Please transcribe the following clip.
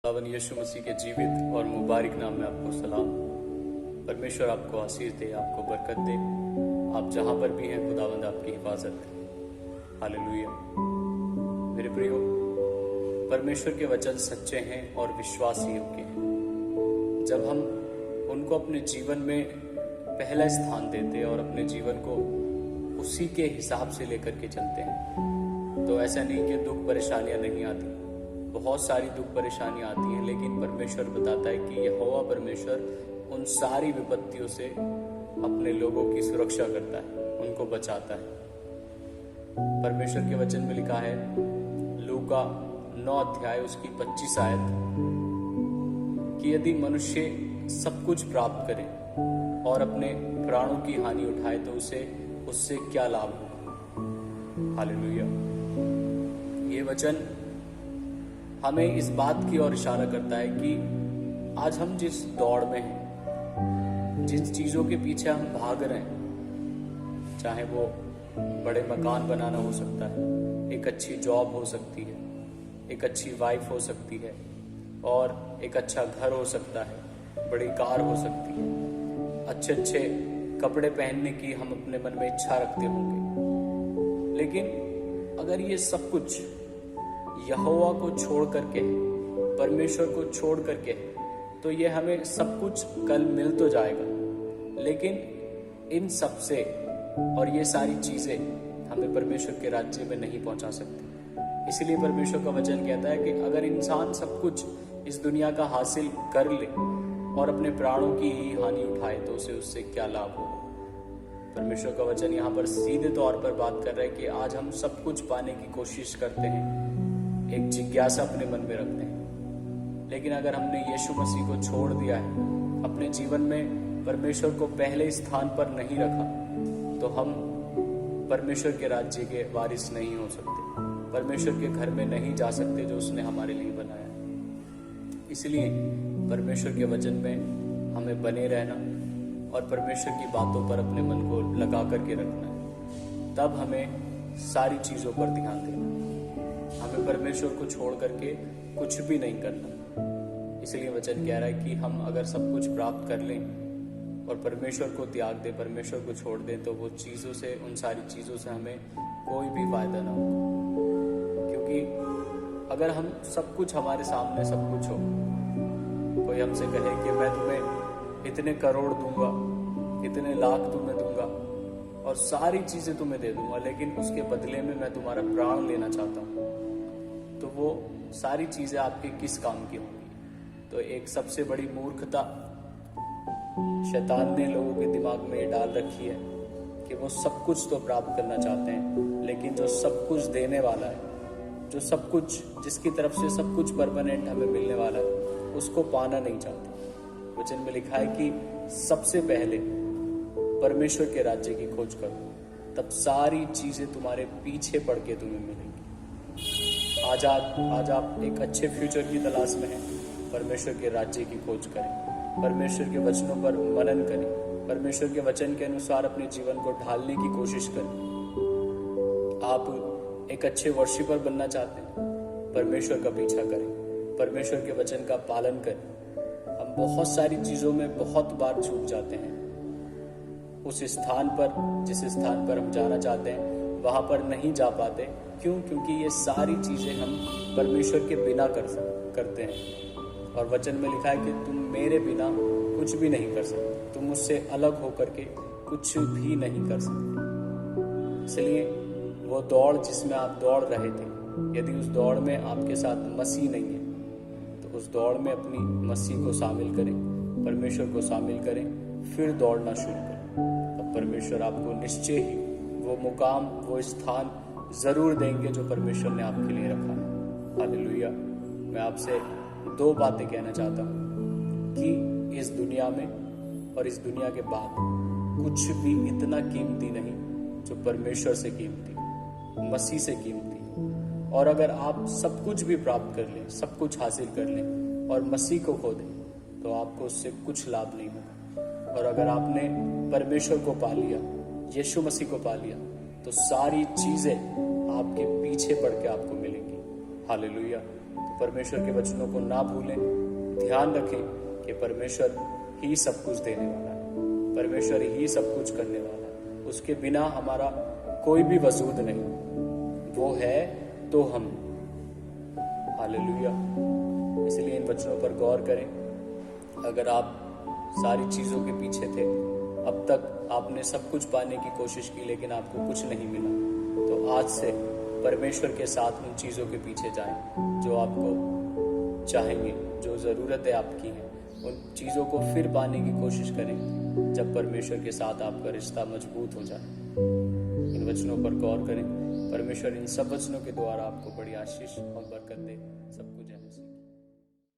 खुदावन यीशु मसीह के जीवित और मुबारक नाम में आपको सलाम। परमेश्वर आपको आशीष दे, आपको बरकत दे। आप जहाँ पर भी हैं खुदावंद आपकी हिफाजत करे। हालेलुया। मेरे प्रियो, परमेश्वर के वचन सच्चे हैं और विश्वास योग्य हैं। जब हम उनको अपने जीवन में पहला स्थान देते हैं और अपने जीवन को उसी के हिसाब से लेकर के चलते हैं, तो ऐसा नहीं कि दुख परेशानियां नहीं आती। बहुत सारी दुख परेशानियां आती हैं, लेकिन परमेश्वर बताता है कि यहोवा परमेश्वर उन सारी विपत्तियों से अपने लोगों की सुरक्षा करता है, उनको बचाता है। परमेश्वर के वचन में लिखा है, लूका 9 अध्याय उसकी 25 आयत, कि यदि मनुष्य सब कुछ प्राप्त करे और अपने प्राणों की हानि उठाए तो उसे उससे क्या लाभ होगा। हालेलुया। ये वचन हमें इस बात की ओर इशारा करता है कि आज हम जिस दौड़ में हैं, जिन चीजों के पीछे हम भाग रहे हैं, चाहे वो बड़े मकान बनाना हो सकता है, एक अच्छी जॉब हो सकती है, एक अच्छी वाइफ हो सकती है, और एक अच्छा घर हो सकता है, बड़ी कार हो सकती है, अच्छे अच्छे कपड़े पहनने की हम अपने मन में इच्छा रखते होंगे। लेकिन अगर ये सब कुछ यहोवा को छोड़ करके, परमेश्वर को छोड़ करके, तो ये हमें सब कुछ कल मिल तो जाएगा, लेकिन इन सब से और ये सारी चीजें हमें परमेश्वर के राज्य में नहीं पहुंचा सकती। इसलिए परमेश्वर का वचन कहता है कि अगर इंसान सब कुछ इस दुनिया का हासिल कर ले और अपने प्राणों की ही हानि उठाए तो उसे उससे क्या लाभ होगा। परमेश्वर का वचन यहाँ पर सीधे तौर पर बात कर रहा है कि आज हम सब कुछ पाने की कोशिश करते हैं, एक जिज्ञासा अपने मन में रखते हैं, लेकिन अगर हमने यीशु मसीह को छोड़ दिया है, अपने जीवन में परमेश्वर को पहले स्थान पर नहीं रखा, तो हम परमेश्वर के राज्य के वारिस नहीं हो सकते, परमेश्वर के घर में नहीं जा सकते जो उसने हमारे लिए बनाया। इसलिए परमेश्वर के वचन में हमें बने रहना और परमेश्वर की बातों पर अपने मन को लगा करके रखना है। तब हमें सारी चीजों पर ध्यान देना, हमें परमेश्वर को छोड़ करके कुछ भी नहीं करना। इसलिए वचन कह रहा है कि हम अगर सब कुछ प्राप्त कर लें और परमेश्वर को त्याग दें, परमेश्वर को छोड़ दें, तो वो चीज़ों से, उन सारी चीज़ों से हमें कोई भी फायदा ना हो। क्योंकि अगर हम सब कुछ, हमारे सामने सब कुछ हो, कोई हमसे कहे कि मैं तुम्हें इतने करोड़ दूंगा, इतने लाख तुम्हें दूंगा और सारी चीज़ें तुम्हें दे दूंगा, लेकिन उसके बदले में मैं तुम्हारा प्राण लेना चाहता हूँ, तो वो सारी चीजें आपके किस काम की होंगी। तो एक सबसे बड़ी मूर्खता शैतान ने लोगों के दिमाग में डाल रखी है कि वो सब कुछ तो प्राप्त करना चाहते हैं, लेकिन जो सब कुछ देने वाला है, जो सब कुछ, जिसकी तरफ से सब कुछ परमानेंट हमें मिलने वाला है, उसको पाना नहीं चाहते। वचन में लिखा है कि सबसे पहले परमेश्वर के राज्य की खोज करो, तब सारी चीजें तुम्हारे पीछे पड़ के तुम्हें मिलेंगी। आज आप एक अच्छे फ्यूचर की तलाश में हैं, परमेश्वर के राज्य की खोज करें, परमेश्वर के वचनों पर मनन करें, परमेश्वर के वचन के अनुसार अपने जीवन को ढालने की कोशिश करें। आप एक अच्छे वर्शिपर बनना चाहते हैं, परमेश्वर का पीछा करें, परमेश्वर के वचन का पालन करें। हम बहुत सारी चीजों में बहुत बार चूक जाते हैं, उस स्थान पर, जिस स्थान पर हम जाना चाहते हैं वहां पर नहीं जा पाते। क्यों? क्योंकि ये सारी चीजें हम परमेश्वर के बिना करते हैं। और वचन में लिखा है कि तुम मेरे बिना कुछ भी नहीं कर सकते, तुम मुझसे अलग होकर के कुछ भी नहीं कर सकते। इसलिए वो दौड़ जिसमें आप दौड़ रहे थे, यदि उस दौड़ में आपके साथ मसीह नहीं है, तो उस दौड़ में अपनी मसीह को शामिल करें, परमेश्वर को शामिल करें, फिर दौड़ना शुरू करें। अब परमेश्वर आपको निश्चय ही वो मुकाम, वो स्थान जरूर देंगे जो परमेश्वर ने आपके लिए रखा है। हालेलुया। मैं आपसे 2 बातें कहना चाहता हूँ कि इस दुनिया में और इस दुनिया के बाद कुछ भी इतना कीमती नहीं जो परमेश्वर से कीमती, मसीह से कीमती। और अगर आप सब कुछ भी प्राप्त कर लें, सब कुछ हासिल कर लें और मसीह को खो दें, तो आपको उससे कुछ लाभ नहीं होगा। और अगर आपने परमेश्वर को पा लिया, यीशु मसीह को पा लिया, तो सारी चीजें आपके पीछे पड़ के आपको मिलेंगी। हालेलुया। परमेश्वर के वचनों को ना भूलें। ध्यान रखें कि परमेश्वर ही सब कुछ देने वाला है, परमेश्वर ही सब कुछ करने वाला है। उसके बिना हमारा कोई भी वजूद नहीं, वो है तो हम। हालेलुया। इसलिए इन वचनों पर गौर करें। अगर आप सारी चीज़ों के पीछे थे, अब तक आपने सब कुछ पाने की कोशिश की लेकिन आपको कुछ नहीं मिला, तो आज से परमेश्वर के साथ उन चीज़ों के पीछे जाएं जो आपको चाहेंगे, जो ज़रूरतें आपकी हैं। उन चीज़ों को फिर पाने की कोशिश करें जब परमेश्वर के साथ आपका रिश्ता मजबूत हो जाए। इन वचनों पर गौर करें। परमेश्वर इन सब वचनों के द्वारा आपको बड़ी आशीष और बरकत दे।